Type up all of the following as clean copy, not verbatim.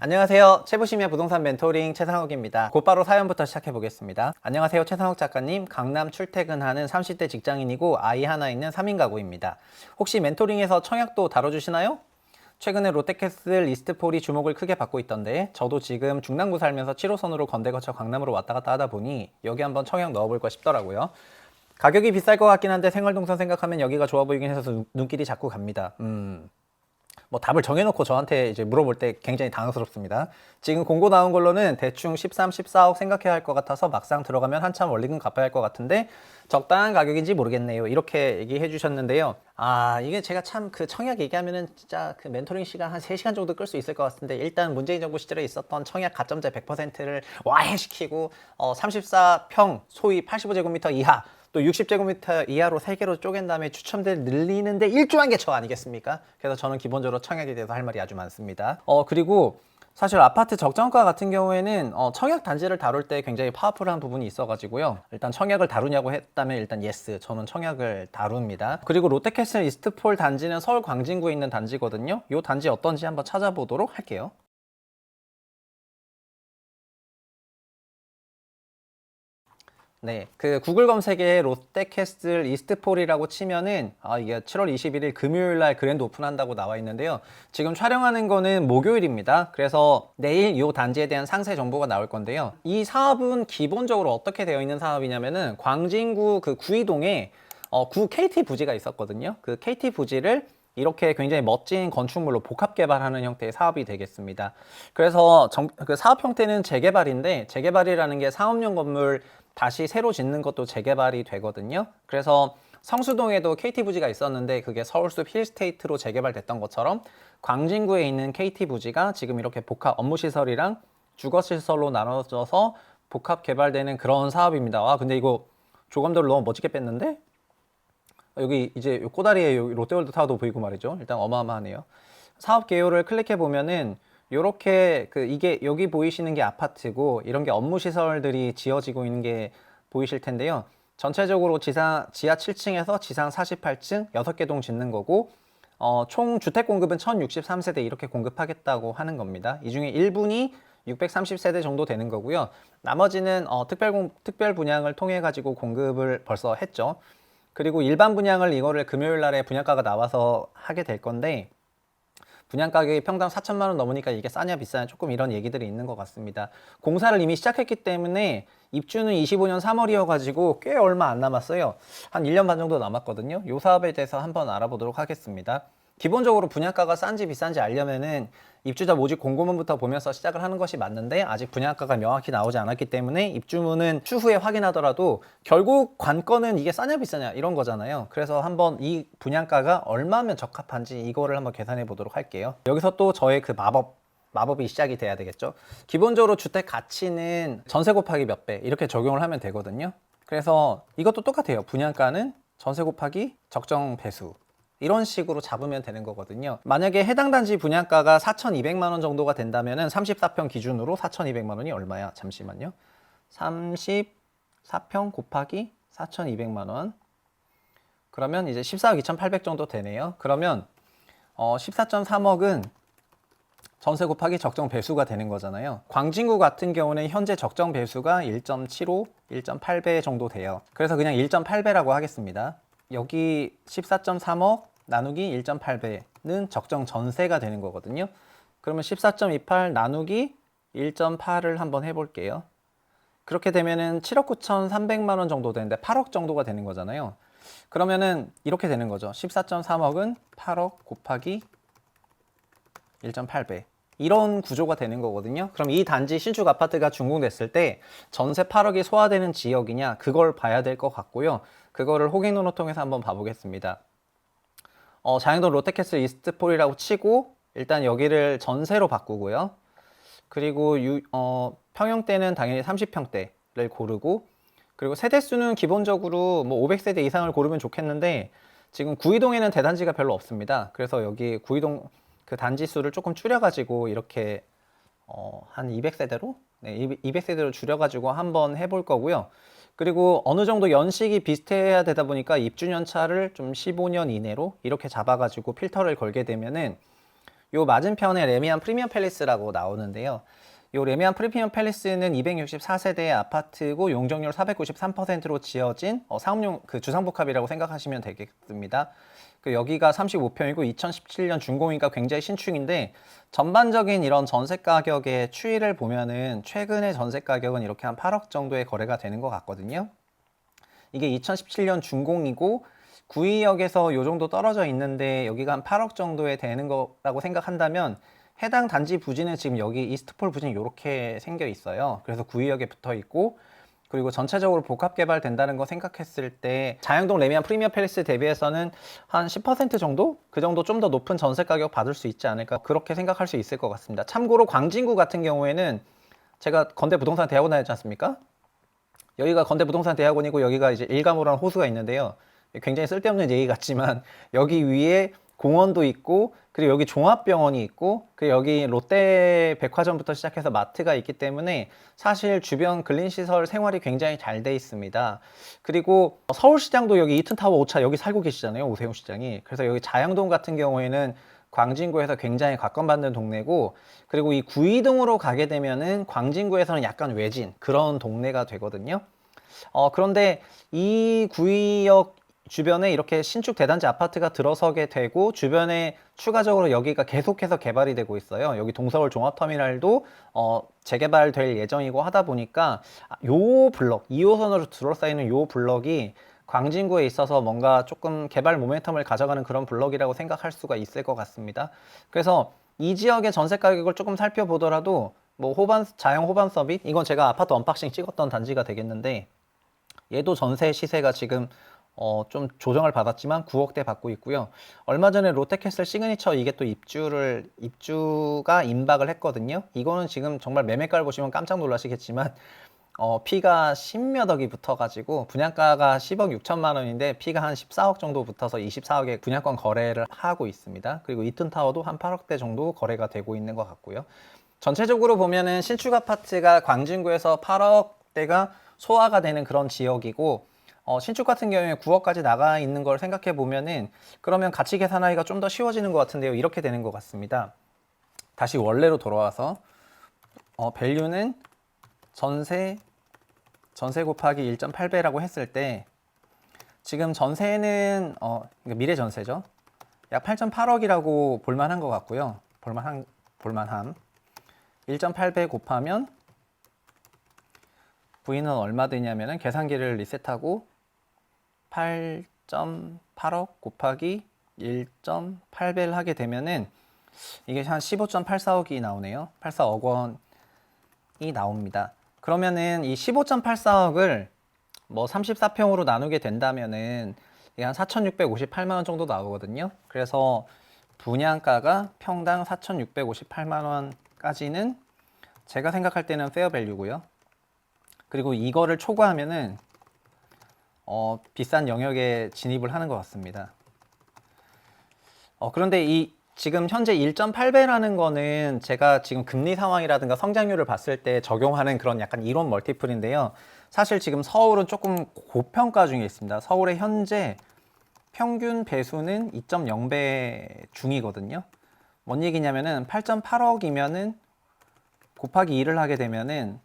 안녕하세요. 최부심의 부동산 멘토링 최상욱입니다. 곧바로 사연부터 시작해 보겠습니다. 안녕하세요. 최상욱 작가님. 강남 출퇴근하는 30대 직장인이고 아이 하나 있는 3인 가구입니다. 혹시 멘토링에서 청약도 다뤄주시나요? 최근에 롯데캐슬 이스트폴이 주목을 크게 받고 있던데 저도 지금 중랑구 살면서 7호선으로 건대 거쳐 강남으로 왔다 갔다 하다 보니 여기 한번 청약 넣어볼까 싶더라고요. 가격이 비쌀 것 같긴 한데 생활동선 생각하면 여기가 좋아 보이긴 해서 눈길이 자꾸 갑니다. 뭐 답을 정해놓고 저한테 이제 물어볼 때 굉장히 당황스럽습니다. 지금 공고 나온 걸로는 대충 13, 14억 생각해야 할 것 같아서 막상 들어가면 한참 원리금 갚아야 할 것 같은데 적당한 가격인지 모르겠네요. 이렇게 얘기해 주셨는데요. 이게 제가 참 그 청약 얘기하면은 진짜 그 멘토링 시간 한 3시간 정도 끌 수 있을 것 같은데 일단 문재인 정부 시절에 있었던 청약 가점제 100%를 와해시키고 34평 소위 85제곱미터 이하 또 60제곱미터 이하로 3개로 쪼갠 다음에 추첨들 늘리는데 일조한 게 저 아니겠습니까? 그래서 저는 기본적으로 청약에 대해서 할 말이 아주 많습니다. 그리고 사실 아파트 적정가 같은 경우에는 청약 단지를 다룰 때 굉장히 파워풀한 부분이 있어가지고요. 일단 청약을 다루냐고 했다면 일단 예스, 저는 청약을 다룹니다. 그리고 롯데캐슬 이스트폴 단지는 서울 광진구에 있는 단지거든요. 이 단지 어떤지 한번 찾아보도록 할게요. 네, 그 구글 검색에 롯데캐슬 이스트폴이라고 치면은 이게 7월 21일 금요일 날 그랜드 오픈한다고 나와 있는데요. 지금 촬영하는 거는 목요일입니다. 그래서 내일 이 단지에 대한 상세 정보가 나올 건데요. 이 사업은 기본적으로 어떻게 되어 있는 사업이냐면은 광진구 그 구이동에 구 KT 부지가 있었거든요. 그 KT 부지를 이렇게 굉장히 멋진 건축물로 복합 개발하는 형태의 사업이 되겠습니다. 그래서 그 사업 형태는 재개발인데 재개발이라는 게 상업용 건물 다시 새로 짓는 것도 재개발이 되거든요. 그래서 성수동에도 KT 부지가 있었는데 그게 서울숲 힐스테이트로 재개발됐던 것처럼 광진구에 있는 KT 부지가 지금 이렇게 복합 업무시설이랑 주거시설로 나눠져서 복합 개발되는 그런 사업입니다. 근데 이거 조감도를 너무 멋지게 뺐는데? 여기 이제 꼬다리에 여기 롯데월드 타워도 보이고 말이죠. 일단 어마어마하네요. 사업 개요를 클릭해 보면은 요렇게 이게 여기 보이시는 게 아파트고 이런 게 업무 시설들이 지어지고 있는 게 보이실 텐데요. 전체적으로 지하 7층에서 지상 48층 6개 동 짓는 거고 총 주택 공급은 1063세대 이렇게 공급하겠다고 하는 겁니다. 이 중에 1분이 630세대 정도 되는 거고요. 나머지는 특별 분양을 통해 가지고 공급을 벌써 했죠. 그리고 일반 분양을 이거를 금요일 날에 분양가가 나와서 하게 될 건데 분양 가격이 평당 4천만 원 넘으니까 이게 싸냐 비싸냐 조금 이런 얘기들이 있는 것 같습니다. 공사를 이미 시작했기 때문에 입주는 25년 3월이어가지고 꽤 얼마 안 남았어요. 한 1년 반 정도 남았거든요. 이 사업에 대해서 한번 알아보도록 하겠습니다. 기본적으로 분양가가 싼지 비싼지 알려면은 입주자 모집 공고문부터 보면서 시작을 하는 것이 맞는데 아직 분양가가 명확히 나오지 않았기 때문에 입주문은 추후에 확인하더라도 결국 관건은 이게 싸냐 비싸냐 이런 거잖아요. 그래서 한번 이 분양가가 얼마면 적합한지 이거를 한번 계산해 보도록 할게요. 여기서 또 저의 그 마법이 시작이 돼야 되겠죠. 기본적으로 주택 가치는 전세 곱하기 몇 배 이렇게 적용을 하면 되거든요. 그래서 이것도 똑같아요. 분양가는 전세 곱하기 적정 배수 이런 식으로 잡으면 되는 거거든요. 만약에 해당 단지 분양가가 4,200만 원 정도가 된다면은 34평 기준으로 4,200만 원이 얼마야? 잠시만요. 34평 곱하기 4,200만 원. 그러면 이제 14억 2,800 정도 되네요. 그러면 14.3억은 전세 곱하기 적정 배수가 되는 거잖아요. 광진구 같은 경우는 현재 적정 배수가 1.75, 1.8배 정도 돼요. 그래서 그냥 1.8배라고 하겠습니다. 여기 14.3억 나누기 1.8배는 적정 전세가 되는 거거든요. 그러면 14.28 나누기 1.8을 한번 해볼게요. 그렇게 되면은 7억 9,300만 원 정도 되는데 8억 정도가 되는 거잖아요. 그러면은 이렇게 되는 거죠. 14.3억은 8억 곱하기 1.8배. 이런 구조가 되는 거거든요. 그럼 이 단지 신축 아파트가 준공됐을 때 전세 8억이 소화되는 지역이냐 그걸 봐야 될 것 같고요. 그거를 호갱노노 통해서 한번 봐보겠습니다. 장영동 롯데캐슬 이스트폴이라고 치고 일단 여기를 전세로 바꾸고요. 그리고 평형대는 당연히 30평대를 고르고 그리고 세대수는 기본적으로 뭐 500세대 이상을 고르면 좋겠는데 지금 구이동에는 대단지가 별로 없습니다. 그래서 여기 구이동 그 단지 수를 조금 줄여가지고 이렇게 한 200세대로 200세대로 줄여가지고 한번 해볼 거고요. 그리고 어느 정도 연식이 비슷해야 되다 보니까 입주년 차를 좀 15년 이내로 이렇게 잡아가지고 필터를 걸게 되면은 요 맞은편에 레미안 프리미엄 팰리스라고 나오는데요. 요 레미안 프리미엄 팰리스는 264세대의 아파트고 용적률 493%로 지어진 상업용 그 주상복합이라고 생각하시면 되겠습니다. 그 여기가 35평이고 2017년 준공이니까 굉장히 신축인데 전반적인 이런 전세 가격의 추이를 보면은 최근의 전세 가격은 이렇게 한 8억 정도의 거래가 되는 것 같거든요. 이게 2017년 준공이고 구의역에서 요 정도 떨어져 있는데 여기가 한 8억 정도에 되는 거라고 생각한다면 해당 단지 부지는 지금 여기 이스트폴 부지는 이렇게 생겨 있어요. 그래서 구의역에 붙어 있고 그리고 전체적으로 복합 개발된다는 거 생각했을 때 자양동 레미안 프리미엄 팰리스 대비해서는 한 10% 정도? 그 정도 좀 더 높은 전세 가격 받을 수 있지 않을까 그렇게 생각할 수 있을 것 같습니다. 참고로 광진구 같은 경우에는 제가 건대 부동산 대학원 다녔지 않습니까? 여기가 건대부동산 대학원이고 여기가 이제 일가무라는 호수가 있는데요. 굉장히 쓸데없는 얘기 같지만 여기 위에 공원도 있고 그리고 여기 종합병원이 있고 그리고 여기 롯데 백화점부터 시작해서 마트가 있기 때문에 사실 주변 근린시설 생활이 굉장히 잘 돼 있습니다. 그리고 서울시장도 여기 이튼타워 5차 여기 살고 계시잖아요. 오세훈 시장이. 그래서 여기 자양동 같은 경우에는 광진구에서 굉장히 각광받는 동네고 그리고 이 구이동으로 가게 되면은 광진구에서는 약간 외진 그런 동네가 되거든요. 그런데 이 구이역 주변에 이렇게 신축 대단지 아파트가 들어서게 되고 주변에 추가적으로 여기가 계속해서 개발이 되고 있어요. 여기 동서울 종합터미널도 재개발될 예정이고 하다 보니까 요 블럭 2호선으로 둘러싸이는 요 블럭이 광진구에 있어서 뭔가 조금 개발 모멘텀을 가져가는 그런 블럭이라고 생각할 수가 있을 것 같습니다. 그래서 이 지역의 전세 가격을 조금 살펴보더라도 뭐 자영 호반 서빗 이건 제가 아파트 언박싱 찍었던 단지가 되겠는데 얘도 전세 시세가 지금 좀 조정을 받았지만 9억대 받고 있고요. 얼마 전에 롯데캐슬 시그니처 이게 또 입주가 임박을 했거든요. 이거는 지금 정말 매매가를 보시면 깜짝 놀라시겠지만 피가 10몇 억이 붙어가지고 분양가가 10억 6천만 원인데 피가 한 14억 정도 붙어서 24억에 분양권 거래를 하고 있습니다. 그리고 이튼타워도 한 8억대 정도 거래가 되고 있는 것 같고요. 전체적으로 보면은 신축 아파트가 광진구에서 8억대가 소화가 되는 그런 지역이고 신축 같은 경우에 9억까지 나가 있는 걸 생각해 보면은 그러면 가치 계산하기가 좀 더 쉬워지는 것 같은데요. 이렇게 되는 것 같습니다. 다시 원래로 돌아와서 밸류는 전세 곱하기 1.8배라고 했을 때 지금 전세는 그러니까 미래 전세죠. 약 8.8억이라고 볼만한 것 같고요. 볼만함. 1.8배 곱하면 V는 얼마 되냐면은 계산기를 리셋하고 8.8억 곱하기 1.8배를 하게 되면은 이게 한 15.84억이 나오네요. 84억 원이 나옵니다. 그러면은 이 15.84억을 뭐 34평으로 나누게 된다면은 이게 한 4,658만 원 정도 나오거든요. 그래서 분양가가 평당 4,658만 원까지는 제가 생각할 때는 페어 밸류고요. 그리고 이거를 초과하면은 비싼 영역에 진입을 하는 것 같습니다. 그런데 이 지금 현재 1.8배라는 거는 제가 지금 금리 상황이라든가 성장률을 봤을 때 적용하는 그런 약간 이론 멀티플인데요. 사실 지금 서울은 조금 고평가 중에 있습니다. 서울의 현재 평균 배수는 2.0배 중이거든요. 뭔 얘기냐면은 8.8억이면은 곱하기 2를 하게 되면은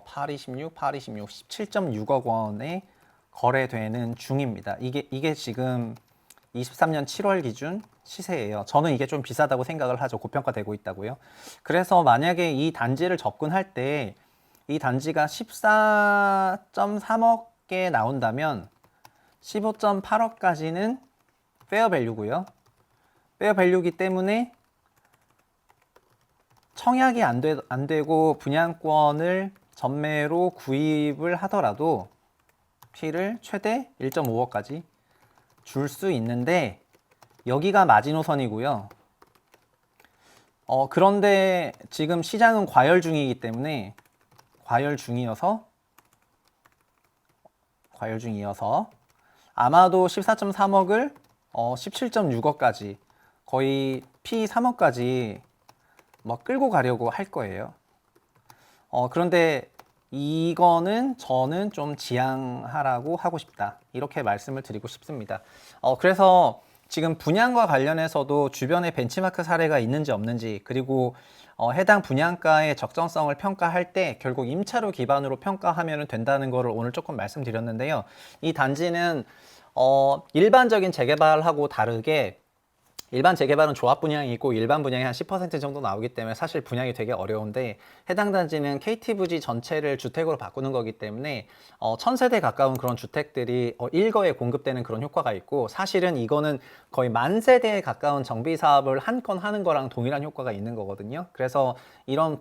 826, 17.6억 원에 거래되는 중입니다. 이게 지금 23년 7월 기준 시세예요. 저는 이게 좀 비싸다고 생각을 하죠. 고평가되고 있다고요. 그래서 만약에 이 단지를 접근할 때 이 단지가 14.3억에 나온다면 15.8억까지는 페어 밸류고요. 페어 밸류이기 때문에 청약이 안 되고 분양권을 전매로 구입을 하더라도 피를 최대 1.5억까지 줄 수 있는데 여기가 마지노선이고요. 그런데 지금 시장은 과열 중이기 때문에 과열 중이어서 아마도 14.3억을 17.6억까지 거의 피 3억까지 뭐 끌고 가려고 할 거예요. 그런데 이거는 저는 좀 지양하라고 하고 싶다. 이렇게 말씀을 드리고 싶습니다. 그래서 지금 분양과 관련해서도 주변에 벤치마크 사례가 있는지 없는지, 그리고 해당 분양가의 적정성을 평가할 때 결국 임차료 기반으로 평가하면 된다는 거를 오늘 조금 말씀드렸는데요. 이 단지는 일반적인 재개발하고 다르게 일반 재개발은 조합 분양이 있고 일반 분양이 한 10% 정도 나오기 때문에 사실 분양이 되게 어려운데, 해당 단지는 KT 부지 전체를 주택으로 바꾸는 거기 때문에 1000세대 가까운 그런 주택들이 일거에 공급되는 그런 효과가 있고, 사실은 이거는 거의 10,000세대에 가까운 정비 사업을 한 건 하는 거랑 동일한 효과가 있는 거거든요. 그래서 이런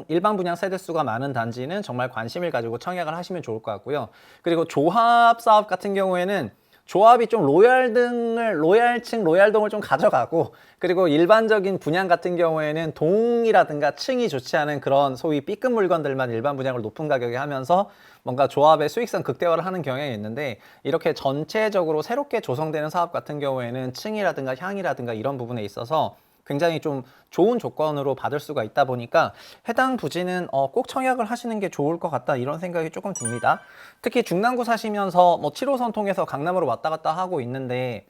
일반 분양 세대 수가 많은 단지는 정말 관심을 가지고 청약을 하시면 좋을 것 같고요. 그리고 조합 사업 같은 경우에는 조합이 좀 로얄층, 로얄동을 좀 가져가고, 그리고 일반적인 분양 같은 경우에는 동이라든가 층이 좋지 않은 그런 소위 B급 물건들만 일반 분양을 높은 가격에 하면서 뭔가 조합의 수익성 극대화를 하는 경향이 있는데, 이렇게 전체적으로 새롭게 조성되는 사업 같은 경우에는 층이라든가 향이라든가 이런 부분에 있어서 굉장히 좀 좋은 조건으로 받을 수가 있다 보니까 해당 부지는 꼭 청약을 하시는 게 좋을 것 같다, 이런 생각이 조금 듭니다. 특히 중랑구 사시면서 7호선 통해서 강남으로 왔다 갔다 하고 있는데,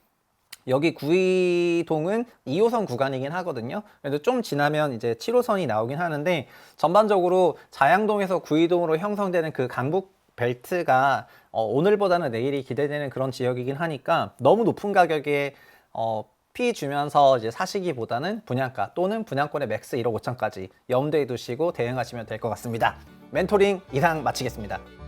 여기 구이동은 2호선 구간이긴 하거든요. 그래도 좀 지나면 이제 7호선이 나오긴 하는데, 전반적으로 자양동에서 구이동으로 형성되는 그 강북 벨트가 오늘보다는 내일이 기대되는 그런 지역이긴 하니까 너무 높은 가격에 피 주면서 이제 사시기보다는 분양가 또는 분양권의 맥스 1억 5천까지 염두에 두시고 대응하시면 될 것 같습니다. 멘토링 이상 마치겠습니다.